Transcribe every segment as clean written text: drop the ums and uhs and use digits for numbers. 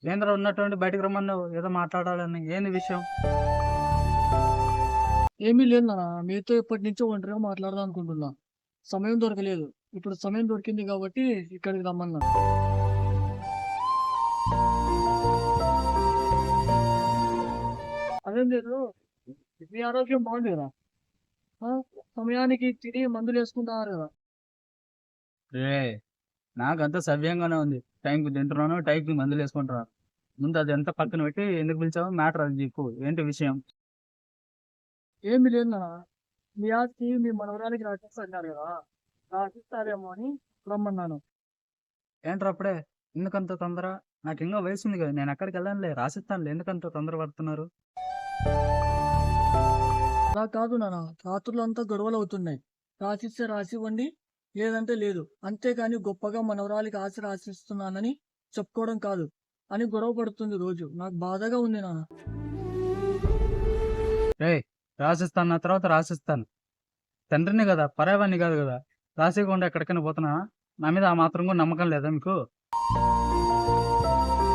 ఏంద్రా ఉన్నటువంటి బయటకు రమ్మన్నావు ఏదో మాట్లాడాలని ఏంది విషయం? ఏమీ లేదు నాన్న. మీతో ఎప్పటి నుంచో ఒంటరిగా మాట్లాడదాం అనుకుంటున్నా. సమయం దొరకలేదు. ఇప్పుడు సమయం దొరికింది కాబట్టి ఇక్కడికి రమ్మన్నా. అదేం లేదు. మీ ఆరోగ్యం బాగుంది కదా? ఆ? సమయానికి తిని మందులు వేసుకుంటున్నారు కదా? రే నాకంతా సవ్యంగానే ఉంది. టైంకి తింటున్నాను, టైంకి మందులు వేసుకుంటున్నాను. ముందు అది ఎంత పక్కన పెట్టి ఎందుకు పిలిచావు? మ్యాటర్ అది చెప్పు, ఏంటి విషయం? ఏమీ లేదు నాన్న. మీ ఆస్తి మీ మనవరాలికి రాసిస్తా అన్నారు కదా? రాసిస్తారేమో అని రమ్మన్నాను. ఏంట్రా అప్పుడే? ఎందుకంత తొందర? నాకు ఇంకా వయసు ఉంది కదా, నేను ఎక్కడికి వెళ్ళానులే, రాసిస్తానులే. ఎందుకంత తొందర పడుతున్నారు? అలా కాదు నాన్న. రాత్రులంతా గొడవలు అవుతున్నాయి. రాసిస్తే రాసివ్వండి, లేదంటే లేదు. అంతేకాని గొప్పగా మనవరాలికి ఆశ రాసిస్తున్నానని చెప్పుకోవడం కాదు అని గొడవ పడుతుంది రోజు. నాకు బాధగా ఉంది నాన్న. రే రాసిస్తాను, నా తర్వాత రాసిస్తాను. తండ్రిని కదా, పరాయవాణ్ణి కాదు కదా. రాసేయకుండా ఎక్కడికైనా పోతున్నా? నా మీద ఆ మాత్రం కూడా నమ్మకం లేదా మీకు?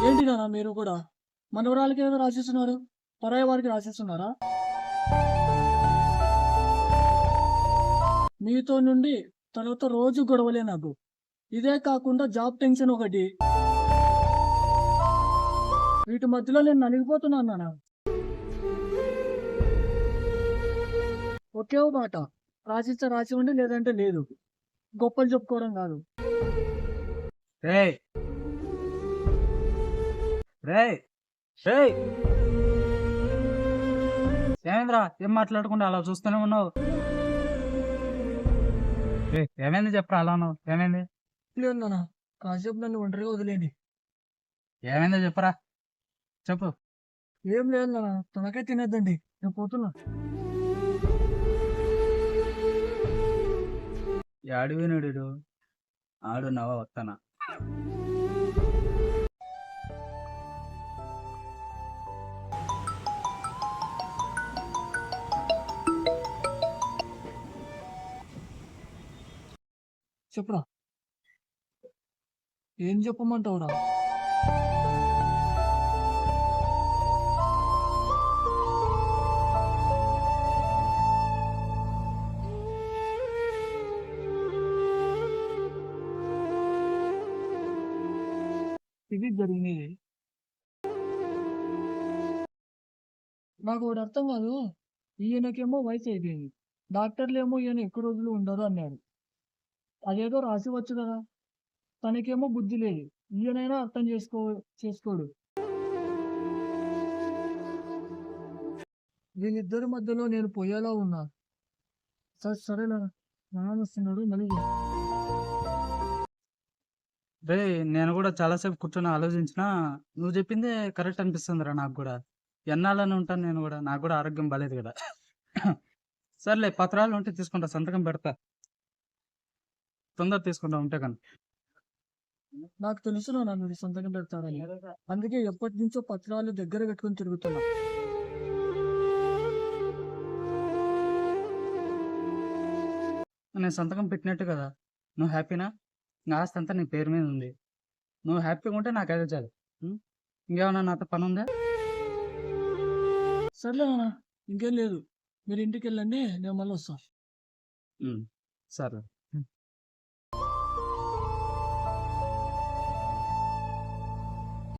ఏంటి నాన్న మీరు కూడా మనవరాలకి ఏదో రాసిస్తున్నారు, పరాయి వారికి రాసిస్తున్నారా? మీతో నుండి తర్వాత రోజు గొడవలే నాకు. ఇదే కాకుండా జాబ్ టెన్షన్ ఒకటి. వీటి మధ్యలో నేను నలిగిపోతున్నాను నాన్న. ఒకే మాట, రాసిస్తే రాసివ్వండి, లేదంటే లేదు. గొప్పలు చెప్పుకోవడం కాదు. రే రే రే ఏమైందిరా? ఏం మాట్లాడకుండా అలా చూస్తూనే ఉన్నావు? ఏమైంది చెప్పరా అలా ఉన్నావు? ఏమైంది? లేదు నాన్న, కాసేపు నన్ను ఒంటరిగా వదిలేండి. ఏమైందో చెప్పరా, చెప్పు. ఏం లేదు నాన్న, తనకే తినేద్దండి, నేను పోతున్నా. అడివినుడు ఆడు నవ వత్తన. చెప్పురా, ఏం చెప్పమంటావురా? ఇది జరిగినది. నాకు ఒకటి అర్థం కాదు. ఈయనకేమో వయసు అయిపోయింది. డాక్టర్లు ఏమో ఈయన ఎక్కువ రోజులు ఉండరు అన్నారు. అదేదో రాసివచ్చు కదా. తనకేమో బుద్ధి లేదు. ఈయనైనా అర్థం చేసుకోడు. వీళ్ళిద్దరి మధ్యలో నేను పోయేలా ఉన్నా. సరేనా, నాన్న వస్తున్నాడు, మళ్ళీ రే నేను కూడా చాలాసేపు కూర్చొని ఆలోచించినా నువ్వు చెప్పిందే కరెక్ట్ అనిపిస్తుందిరా. నాకు కూడా ఎన్నాళ్ళని ఉంటాను నేను కూడా, నాకు కూడా ఆరోగ్యం బాలేదు కదా. సర్లే, పత్రాలు ఉంటే తీసుకుంటా, సంతకం పెడతా. తొందర తీసుకుంటా ఉంటే కానీ. నాకు తెలుసు నాన్న మీరు సంతకం పెడతారని. అందుకే ఎప్పటి నుంచో పత్రాలు దగ్గర పెట్టుకుని తిరుగుతున్నా. నేను సంతకం పెట్టినట్టు కదా, నువ్వు హ్యాపీనా? నా ఆస్తి అంతా నీ పేరు మీద ఉంది. నువ్వు హ్యాపీగా ఉంటే నాకు అదే చాలు. ఉం? ఇంకేమన్నా నాతో పని ఉందా? సర్లే నాన్న, ఇంకేం లేదు. మీరు ఇంటికి వెళ్ళండి, నేను మళ్ళీ వస్తాను. సరే.